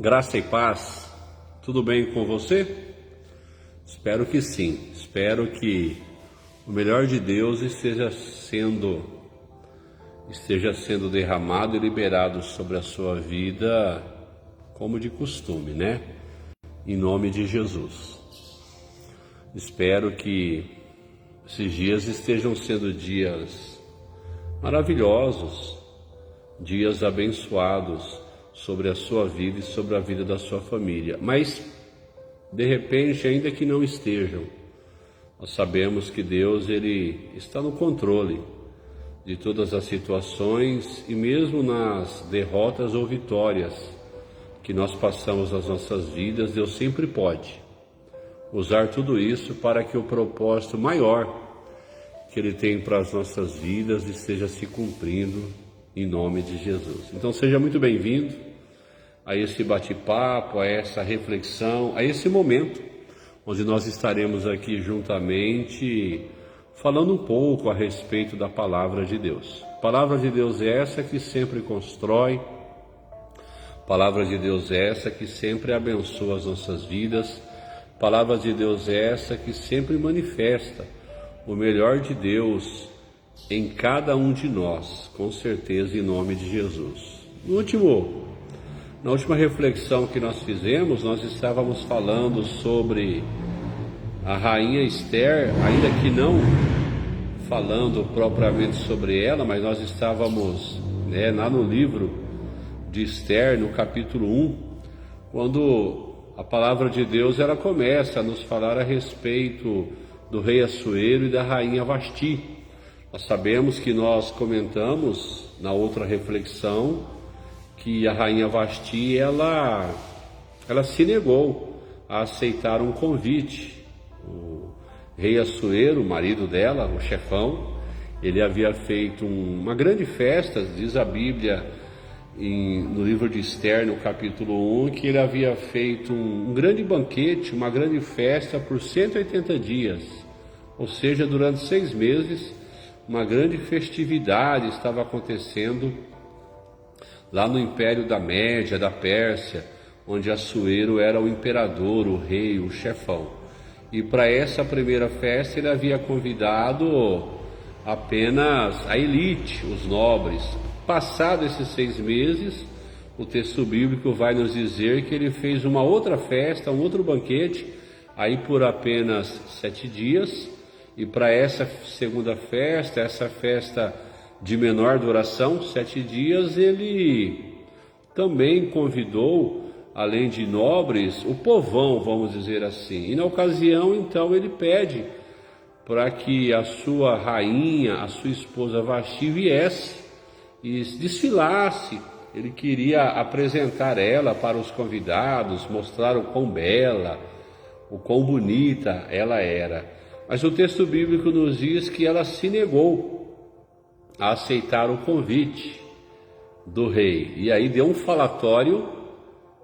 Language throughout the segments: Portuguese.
Graça e paz, tudo bem com você? Espero que sim, espero que o melhor de Deus esteja sendo derramado e liberado sobre a sua vida, como de costume, né? Em nome de Jesus. Espero que esses dias estejam sendo dias maravilhosos, dias abençoados sobre a sua vida e sobre a vida da sua família. Mas, de repente, ainda que não estejam, nós sabemos que Deus ele está no controle de todas as situações e mesmo nas derrotas ou vitórias que nós passamos nas nossas vidas, Deus sempre pode usar tudo isso para que o propósito maior que Ele tem para as nossas vidas esteja se cumprindo em nome de Jesus. Então seja muito bem-vindo a esse bate-papo, a essa reflexão, a esse momento onde nós estaremos aqui juntamente falando um pouco a respeito da Palavra de Deus. Palavra de Deus é essa que sempre constrói, Palavra de Deus é essa que sempre abençoa as nossas vidas, Palavra de Deus é essa que sempre manifesta o melhor de Deus em cada um de nós, com certeza, em nome de Jesus. Na última reflexão que nós fizemos, nós estávamos falando sobre a rainha Esther, ainda que não falando propriamente sobre ela, mas nós estávamos lá no livro de Esther, no capítulo 1, quando a palavra de Deus ela começa a nos falar a respeito do rei Assuero e da rainha Vasti. Nós sabemos que nós comentamos na outra reflexão que a rainha Vasti ela se negou a aceitar um convite. O rei Assuero, o marido dela, o chefão, ele havia feito uma grande festa, diz a Bíblia no livro de Esther, no capítulo 1, que ele havia feito um grande banquete, uma grande festa por 180 dias, ou seja, durante 6 meses, uma grande festividade estava acontecendo lá no Império da Média, da Pérsia, onde Assuero era o imperador, o rei, o chefão. E para essa primeira festa ele havia convidado apenas a elite, os nobres. Passados esses 6 meses, o texto bíblico vai nos dizer que ele fez uma outra festa, um outro banquete, aí por apenas 7 dias. E para essa segunda festa, essa festa de menor duração, 7 dias, ele também convidou, além de nobres, o povão, vamos dizer assim. E na ocasião, então, ele pede para que a sua rainha, a sua esposa Vasti, viesse e desfilasse. Ele queria apresentar ela para os convidados, mostrar o quão bela, o quão bonita ela era. Mas o texto bíblico nos diz que ela se negou a aceitar o convite do rei. E aí deu um falatório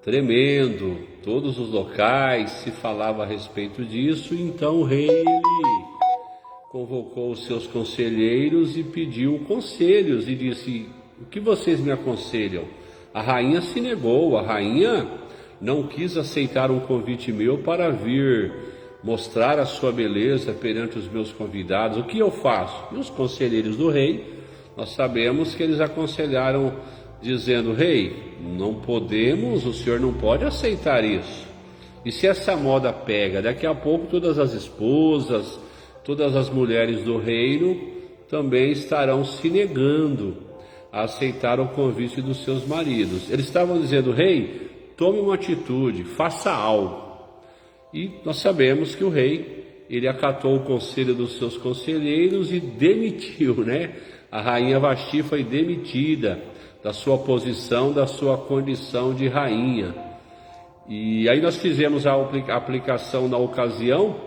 tremendo, todos os locais se falava a respeito disso. Então o rei ele convocou os seus conselheiros e pediu conselhos e disse: o que vocês me aconselham? A rainha se negou, a rainha não quis aceitar um convite meu para vir mostrar a sua beleza perante os meus convidados. O que eu faço? E os conselheiros do rei, nós sabemos que eles aconselharam dizendo: rei, não podemos, o senhor não pode aceitar isso. E se essa moda pega, daqui a pouco todas as esposas, todas as mulheres do reino também estarão se negando a aceitar o convite dos seus maridos. Eles estavam dizendo: rei, tome uma atitude, faça algo. E nós sabemos que o rei, ele acatou o conselho dos seus conselheiros e demitiu, A rainha Vasti foi demitida da sua posição, da sua condição de rainha. E aí nós fizemos a aplicação na ocasião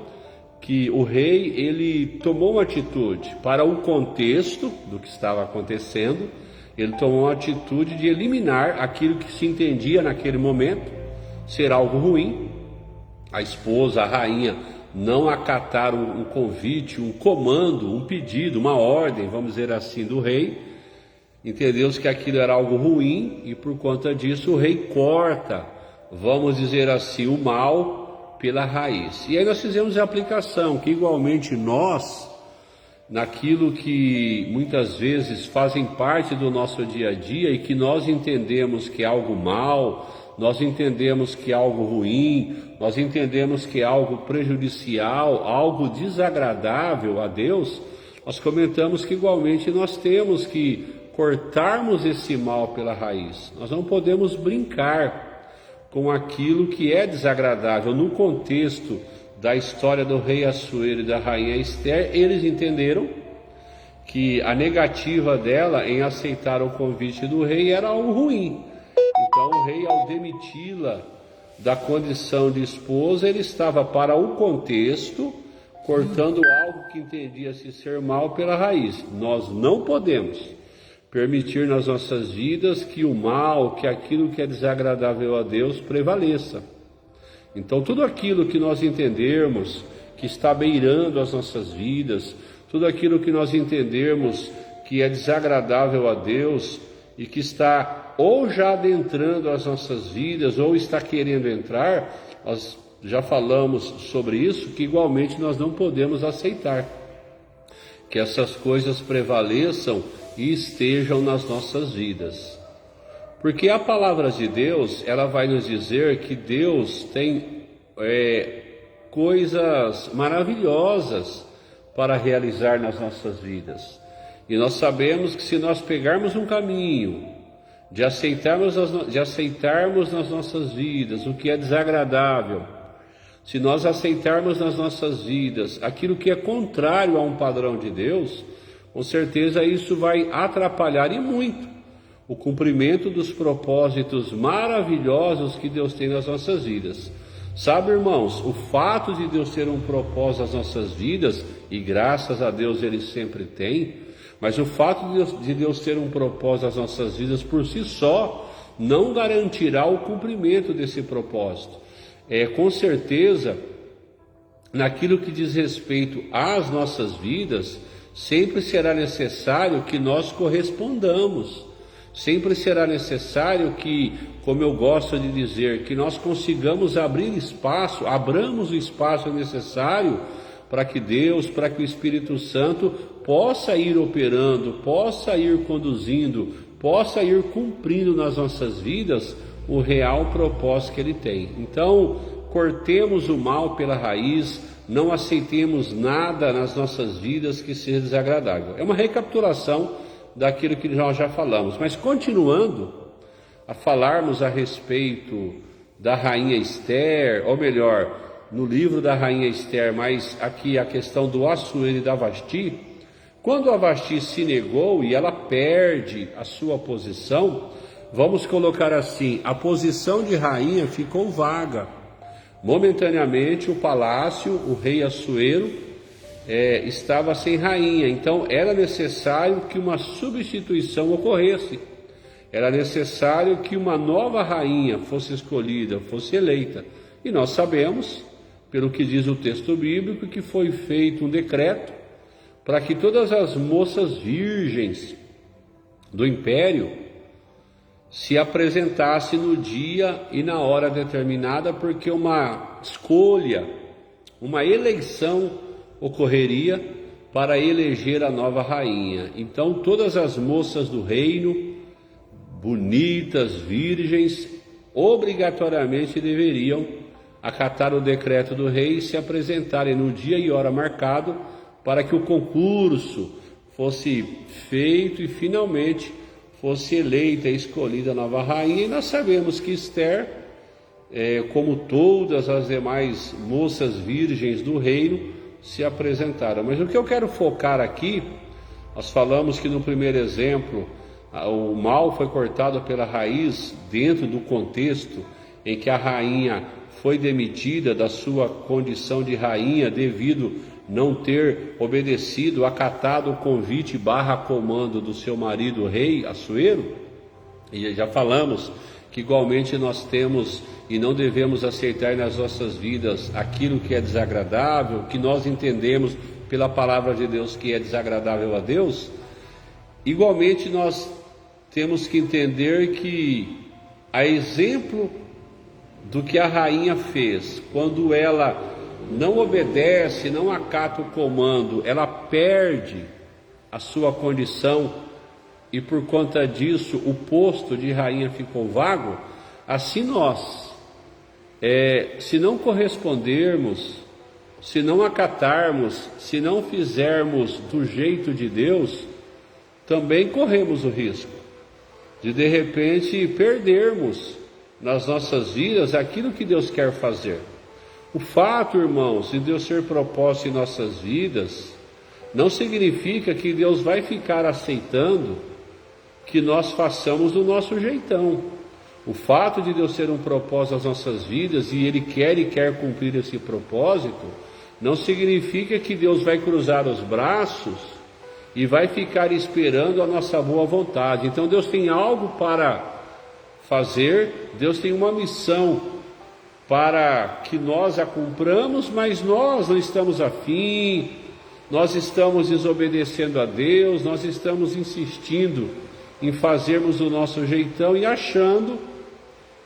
que o rei, ele tomou uma atitude para o contexto do que estava acontecendo. Ele tomou uma atitude de eliminar aquilo que se entendia naquele momento ser algo ruim. A esposa, a rainha, não acataram um convite, um comando, um pedido, uma ordem, vamos dizer assim, do rei. Entendeu-se que aquilo era algo ruim e por conta disso o rei corta vamos dizer assim, o mal pela raiz. E aí nós fizemos a aplicação, que igualmente nós, naquilo que muitas vezes fazem parte do nosso dia a dia e que nós entendemos que é algo mal, nós entendemos que é algo ruim, nós entendemos que é algo prejudicial, algo desagradável a Deus, nós comentamos que igualmente nós temos que cortarmos esse mal pela raiz. Nós não podemos brincar com aquilo que é desagradável. No contexto da história do rei Assuero e da rainha Esther, eles entenderam que a negativa dela em aceitar o convite do rei era algo ruim. Então o rei, ao demiti-la da condição de esposa, ele estava para o contexto cortando algo que entendia-se ser mal pela raiz. Nós não podemos permitir nas nossas vidas que o mal, que aquilo que é desagradável a Deus prevaleça. Então tudo aquilo que nós entendermos que está beirando as nossas vidas, tudo aquilo que nós entendermos que é desagradável a Deus e que está ou já adentrando as nossas vidas ou está querendo entrar, nós já falamos sobre isso, que igualmente nós não podemos aceitar que essas coisas prevaleçam e estejam nas nossas vidas. Porque a palavra de Deus, ela vai nos dizer que Deus tem coisas maravilhosas para realizar nas nossas vidas. E nós sabemos que se nós pegarmos um caminho de aceitarmos nas nossas vidas o que é desagradável, se nós aceitarmos nas nossas vidas aquilo que é contrário a um padrão de Deus, com certeza isso vai atrapalhar e muito o cumprimento dos propósitos maravilhosos que Deus tem nas nossas vidas. Sabe, irmãos, o fato de Deus ter um propósito nas nossas vidas, e graças a Deus Ele sempre tem, mas o fato de Deus ter um propósito nas nossas vidas por si só, não garantirá o cumprimento desse propósito. Com certeza, naquilo que diz respeito às nossas vidas, sempre será necessário que nós correspondamos. Sempre será necessário que, como eu gosto de dizer, que nós consigamos abrir espaço, abramos o espaço necessário para que Deus, para que o Espírito Santo possa ir operando, possa ir conduzindo, possa ir cumprindo nas nossas vidas o real propósito que Ele tem. Então, cortemos o mal pela raiz, não aceitemos nada nas nossas vidas que seja desagradável. É uma recapitulação daquilo que nós já falamos, mas continuando a falarmos a respeito da rainha Esther, ou melhor, no livro da rainha Esther, mas aqui a questão do Assuero e da Vasti, quando a Vasti se negou e ela perde a sua posição, vamos colocar assim, a posição de rainha ficou vaga. Momentaneamente o palácio, o rei Assuero, estava sem rainha, então era necessário que uma substituição ocorresse, era necessário que uma nova rainha fosse escolhida, fosse eleita, e nós sabemos, pelo que diz o texto bíblico, que foi feito um decreto para que todas as moças virgens do império se apresentassem no dia e na hora determinada, porque uma escolha, uma eleição ocorreria para eleger a nova rainha. Então todas as moças do reino, bonitas, virgens, obrigatoriamente deveriam acatar o decreto do rei e se apresentarem no dia e hora marcado para que o concurso fosse feito e finalmente fosse eleita e escolhida a nova rainha. E nós sabemos que Esther, como todas as demais moças virgens do reino, se apresentaram. Mas o que eu quero focar aqui, nós falamos que no primeiro exemplo, o mal foi cortado pela raiz dentro do contexto em que a rainha foi demitida da sua condição de rainha devido não ter obedecido, acatado o convite / comando do seu marido, o rei Assuero. E já falamos que igualmente nós temos e não devemos aceitar nas nossas vidas aquilo que é desagradável, que nós entendemos pela palavra de Deus que é desagradável a Deus. Igualmente nós temos que entender que, a exemplo do que a rainha fez. Quando ela não obedece, não acata o comando, ela perde a sua condição e por conta disso o posto de rainha ficou vago. Assim nós, se não correspondermos, se não acatarmos, se não fizermos do jeito de Deus, também corremos o risco de repente perdermos nas nossas vidas aquilo que Deus quer fazer. O fato, irmãos, de Deus ser propósito em nossas vidas não significa que Deus vai ficar aceitando que nós façamos do nosso jeitão. O fato de Deus ser um propósito nas nossas vidas e Ele quer cumprir esse propósito, não significa que Deus vai cruzar os braços e vai ficar esperando a nossa boa vontade. Então Deus tem algo para fazer, Deus tem uma missão para que nós a cumpramos, mas nós não estamos afim, nós estamos desobedecendo a Deus, nós estamos insistindo em fazermos o nosso jeitão e achando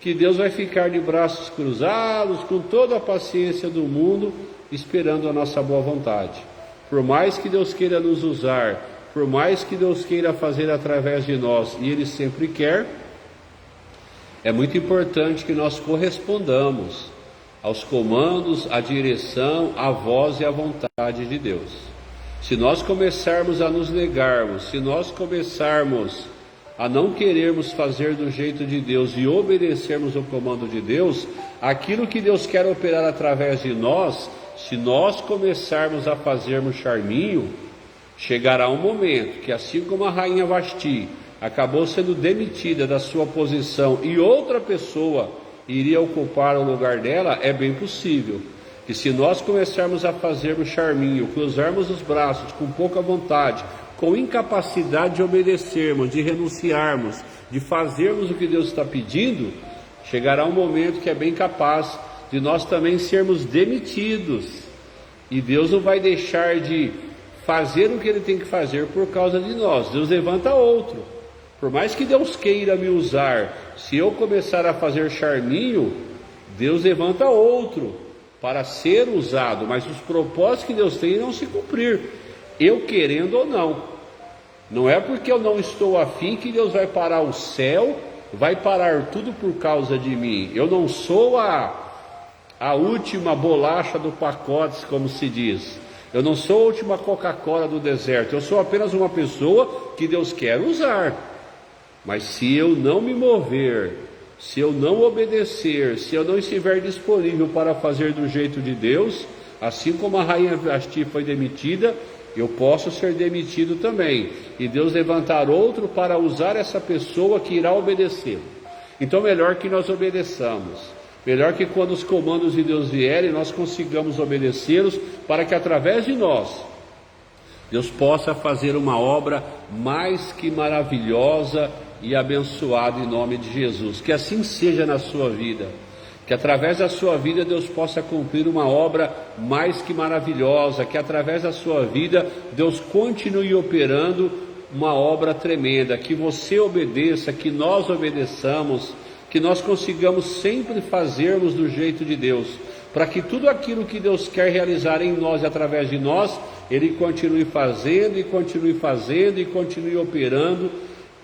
que Deus vai ficar de braços cruzados, com toda a paciência do mundo, esperando a nossa boa vontade. Por mais que Deus queira nos usar, por mais que Deus queira fazer através de nós, e Ele sempre quer, é muito importante que nós correspondamos aos comandos, à direção, à voz e à vontade de Deus. Se nós começarmos a nos negarmos, se nós começarmos a não querermos fazer do jeito de Deus e obedecermos o comando de Deus, aquilo que Deus quer operar através de nós, se nós começarmos a fazermos charminho, chegará um momento que, assim como a rainha Vasti acabou sendo demitida da sua posição e outra pessoa iria ocupar o lugar dela, é bem possível que, se nós começarmos a fazermos charminho, cruzarmos os braços com pouca vontade, com incapacidade de obedecermos, de renunciarmos, de fazermos o que Deus está pedindo, chegará um momento que é bem capaz de nós também sermos demitidos, e Deus não vai deixar de fazer o que Ele tem que fazer por causa de nós. Deus levanta outro. Por mais que Deus queira me usar, se eu começar a fazer charminho, Deus levanta outro para ser usado, mas os propósitos que Deus tem não se cumprir, eu querendo ou não. Não é porque eu não estou afim que Deus vai parar o céu, vai parar tudo por causa de mim. Eu não sou a última bolacha do pacote, como se diz. Eu não sou a última Coca-Cola do deserto. Eu sou apenas uma pessoa que Deus quer usar. Mas se eu não me mover, se eu não obedecer, se eu não estiver disponível para fazer do jeito de Deus, assim como a rainha Vasti foi demitida, eu posso ser demitido também, e Deus levantar outro para usar essa pessoa que irá obedecer. Então melhor que nós obedeçamos, melhor que quando os comandos de Deus vierem, nós consigamos obedecê-los, para que através de nós, Deus possa fazer uma obra mais que maravilhosa e abençoada em nome de Jesus. Que assim seja na sua vida, que através da sua vida Deus possa cumprir uma obra mais que maravilhosa, que através da sua vida Deus continue operando uma obra tremenda, que você obedeça, que nós obedeçamos, que nós consigamos sempre fazermos do jeito de Deus, para que tudo aquilo que Deus quer realizar em nós e através de nós, Ele continue fazendo e continue fazendo e continue operando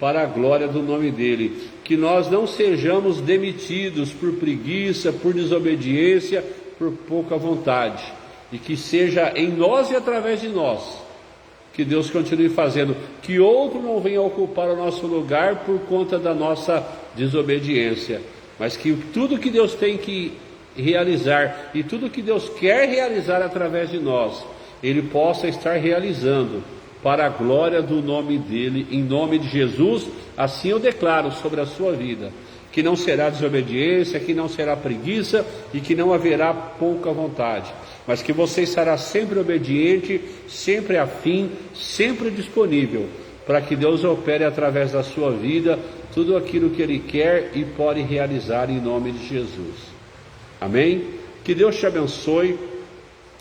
para a glória do nome dEle. Que nós não sejamos demitidos por preguiça, por desobediência, por pouca vontade, e que seja em nós e através de nós que Deus continue fazendo, que outro não venha ocupar o nosso lugar por conta da nossa desobediência, mas que tudo que Deus tem que realizar e tudo que Deus quer realizar através de nós, Ele possa estar realizando para a glória do nome dEle, em nome de Jesus. Assim eu declaro sobre a sua vida, que não será desobediência, que não será preguiça e que não haverá pouca vontade, mas que você estará sempre obediente, sempre afim, sempre disponível, para que Deus opere através da sua vida tudo aquilo que Ele quer e pode realizar em nome de Jesus. Amém? Que Deus te abençoe.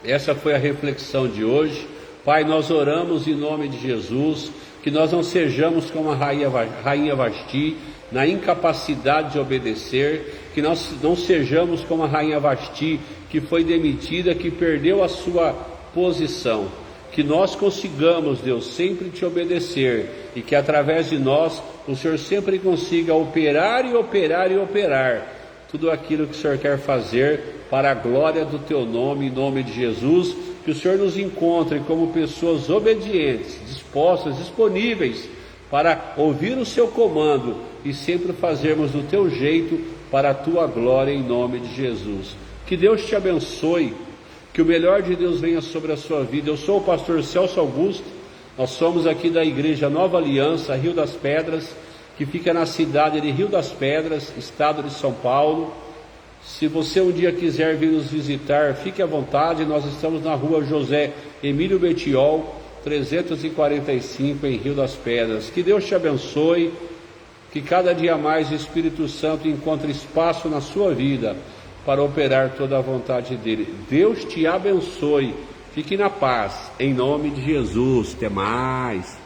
Essa foi a reflexão de hoje. Pai, nós oramos em nome de Jesus, que nós não sejamos como a rainha Vasti, na incapacidade de obedecer, que nós não sejamos como a rainha Vasti, que foi demitida, que perdeu a sua posição. Que nós consigamos, Deus, sempre te obedecer, e que através de nós o Senhor sempre consiga operar e operar e operar tudo aquilo que o Senhor quer fazer para a glória do teu nome, em nome de Jesus. Que o Senhor nos encontre como pessoas obedientes, dispostas, disponíveis para ouvir o seu comando e sempre fazermos do teu jeito para a tua glória, em nome de Jesus. Que Deus te abençoe, que o melhor de Deus venha sobre a sua vida. Eu sou o pastor Celso Augusto, nós somos aqui da Igreja Nova Aliança, Rio das Pedras, que fica na cidade de Rio das Pedras, estado de São Paulo. Se você um dia quiser vir nos visitar, fique à vontade. Nós estamos na rua José Emílio Betiol, 345, em Rio das Pedras. Que Deus te abençoe, que cada dia mais o Espírito Santo encontre espaço na sua vida para operar toda a vontade dele. Deus te abençoe, fique na paz, em nome de Jesus. Até mais.